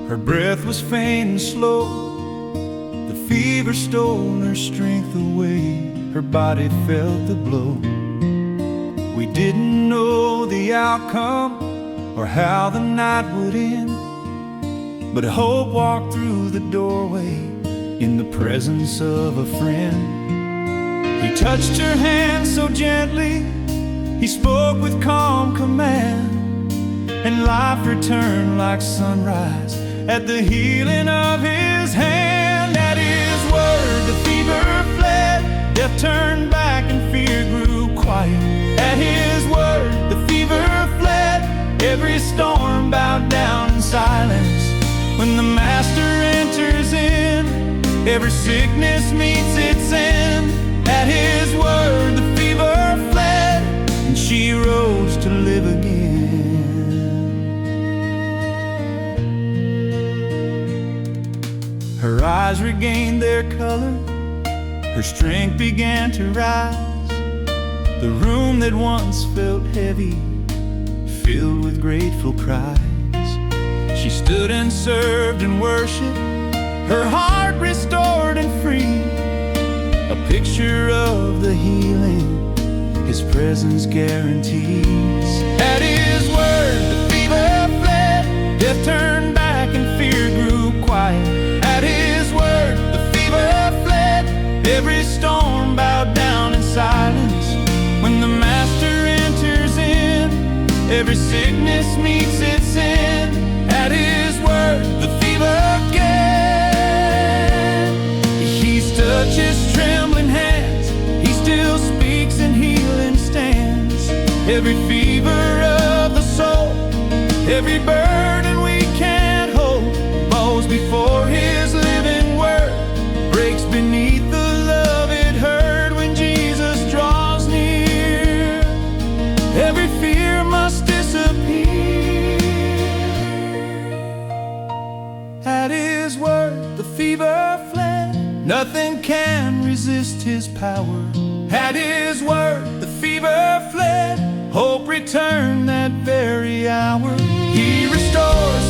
Her breath was faint and slow. The fever stole her strength away. Her body felt the blow. We didn't know the outcome or how the night would end, but hope walked through the doorway in the presence of a friend. He touched her hand so gently, he spoke with calm command, and life returned like sunrise at the healing of his hand. At his word the fever fled, death turned back and fear grew quiet. At his word the fever fled, every storm bowed down in silence. When the Master enters in, every sickness meets its end. At his word the fever fled, and she rose to live again. Her eyes regained their color, her strength began to rise. The room that once felt heavy filled with grateful cries. She stood and served and worshiped, her heart restored and free, a picture of the healing his presence guarantees. At his word the fever fled, death turned back and fear grew quiet. At his word the fever fled, every storm bowed down in silence. When the Master enters in, every sickness meets its end. At his word the fever again. He touches trembling hands, he still speaks and healing stands. Every fever of the soul, every burden we can't hold, bows before his living word, breaks beneath the love it heard when Jesus draws near. Every fear must disappear. At his word the fever fled, nothing can resist his power. At his word the fever fled, hope returned that very hour. He restores